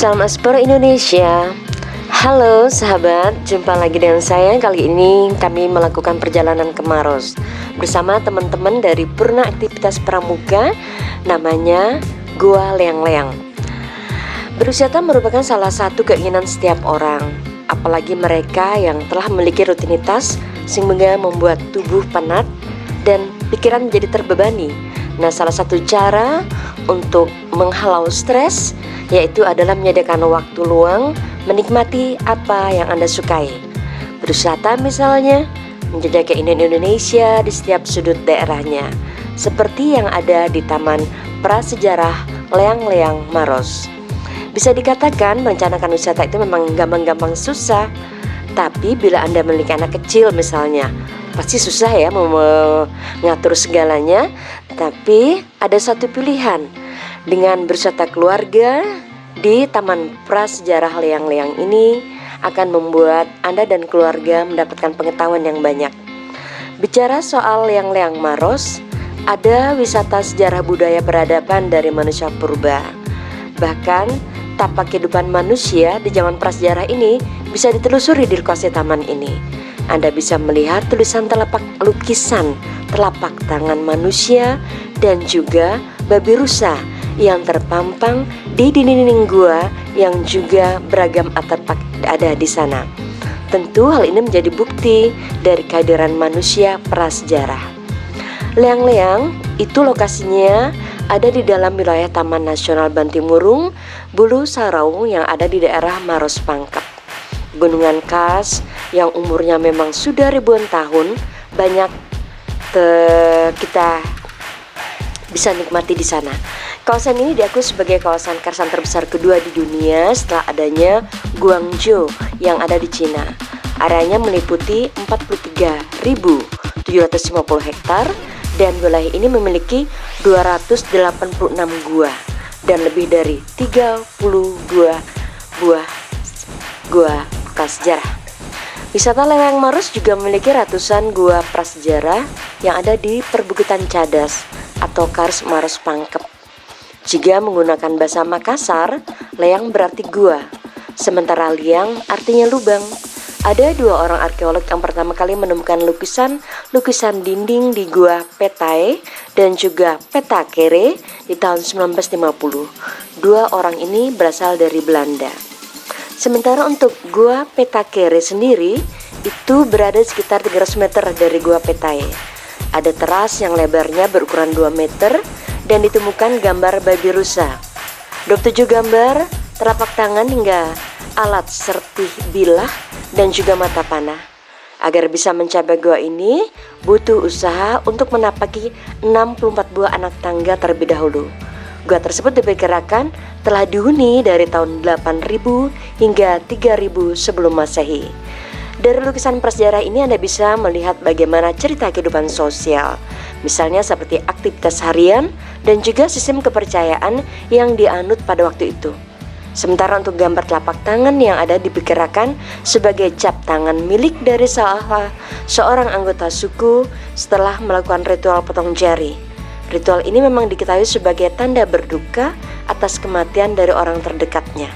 Salam Aspor Indonesia. Halo sahabat, jumpa lagi dengan saya. Kali ini kami melakukan perjalanan ke Maros bersama teman-teman dari Purna Aktivitas Pramuka, namanya Gua Leang-Leang. Berwisata merupakan salah satu keinginan setiap orang, apalagi mereka yang telah memiliki rutinitas sehingga membuat tubuh penat dan pikiran menjadi terbebani. Nah, salah satu cara untuk menghalau stres yaitu adalah menyediakan waktu luang menikmati apa yang Anda sukai. Berwisata misalnya, menjajah keindahan Indonesia di setiap sudut daerahnya, seperti yang ada di Taman Prasejarah Leang-Leang Maros. Bisa dikatakan merencanakan wisata itu memang gampang-gampang susah. Tapi bila Anda memiliki anak kecil misalnya, pasti susah ya mengatur segalanya. Tapi ada satu pilihan, dengan berwisata keluarga di Taman Prasejarah Leang-Leang ini akan membuat Anda dan keluarga mendapatkan pengetahuan yang banyak. Bicara soal Leang-Leang Maros, ada wisata sejarah budaya peradaban dari manusia purba. Bahkan tapak kehidupan manusia di zaman prasejarah ini bisa ditelusuri di lokasi taman ini. Anda bisa melihat tulisan lukisan telapak tangan manusia dan juga babi rusa yang terpampang di dinding gua yang juga beragam artefak ada di sana. Tentu hal ini menjadi bukti dari kehadiran manusia prasejarah. Leang-Leang itu lokasinya ada di dalam wilayah Taman Nasional Bantimurung, Bulu Saraung yang ada di daerah Maros Pangkep. Gunungan Kars yang umurnya memang sudah ribuan tahun, banyak kita bisa nikmati di sana. Kawasan ini diakui sebagai kawasan karsan terbesar kedua di dunia setelah adanya Guangzhou yang ada di Cina. Areanya meliputi 43.750 hektar dan wilayah ini memiliki 286 gua dan lebih dari 32 buah gua prasejarah. Wisata Leang Maros juga memiliki ratusan gua prasejarah yang ada di perbukitan Cadas atau Kars Maros Pangkep. Jika menggunakan bahasa Makassar, leang berarti gua, sementara liang artinya lubang. Ada dua orang arkeolog yang pertama kali menemukan lukisan dinding di Gua Petae dan juga Petakere di tahun 1950. Dua orang ini berasal dari Belanda. Sementara untuk Gua Petakere sendiri itu berada sekitar 300 meter dari Gua Petae. Ada teras yang lebarnya berukuran 2 meter dan ditemukan gambar babi rusa. 27 gambar, telapak tangan hingga alat sertih bilah dan juga mata panah. Agar bisa mencapai gua ini butuh usaha untuk menapaki 64 buah anak tangga terlebih dahulu. Gua tersebut diperkirakan telah dihuni dari tahun 8000 hingga 3000 sebelum Masehi. Dari lukisan prasejarah ini Anda bisa melihat bagaimana cerita kehidupan sosial, misalnya seperti aktivitas harian dan juga sistem kepercayaan yang dianut pada waktu itu. Sementara untuk gambar telapak tangan yang ada diperkirakan sebagai cap tangan milik dari seorang anggota suku setelah melakukan ritual potong jari. Ritual ini memang diketahui sebagai tanda berduka atas kematian dari orang terdekatnya.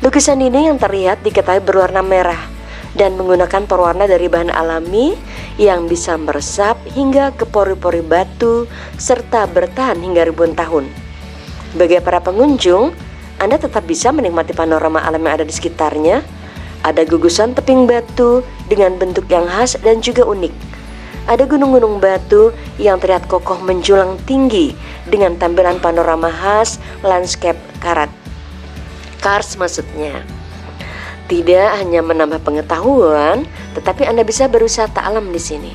Lukisan ini yang terlihat diketahui berwarna merah dan menggunakan pewarna dari bahan alami yang bisa meresap hingga ke pori-pori batu serta bertahan hingga ribuan tahun. Bagi para pengunjung, Anda tetap bisa menikmati panorama alam yang ada di sekitarnya. Ada gugusan tebing batu dengan bentuk yang khas dan juga unik. Ada gunung-gunung batu yang terlihat kokoh menjulang tinggi dengan tampilan panorama khas landscape Kars maksudnya. Tidak hanya menambah pengetahuan, tetapi Anda bisa berwisata alam di sini.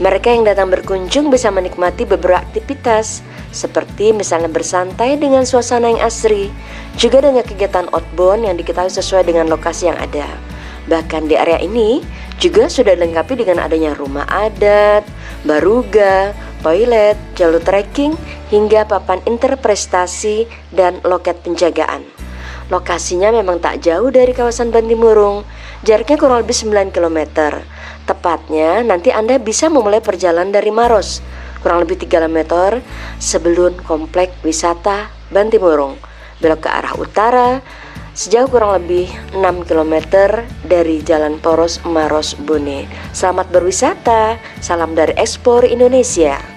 Mereka yang datang berkunjung bisa menikmati beberapa aktivitas, seperti misalnya bersantai dengan suasana yang asri, juga dengan kegiatan outbound yang diketahui sesuai dengan lokasi yang ada. Bahkan di area ini juga sudah dilengkapi dengan adanya rumah adat, baruga, toilet, jalur trekking, hingga papan interpretasi dan loket penjagaan. Lokasinya memang tak jauh dari kawasan Bantimurung, jaraknya kurang lebih 9 km. Tepatnya nanti Anda bisa memulai perjalanan dari Maros, kurang lebih 3 km sebelum komplek wisata Bantimurung. belok ke arah utara sejauh kurang lebih 6 km dari Jalan Poros Maros Bone. Selamat berwisata, salam dari Explore Indonesia.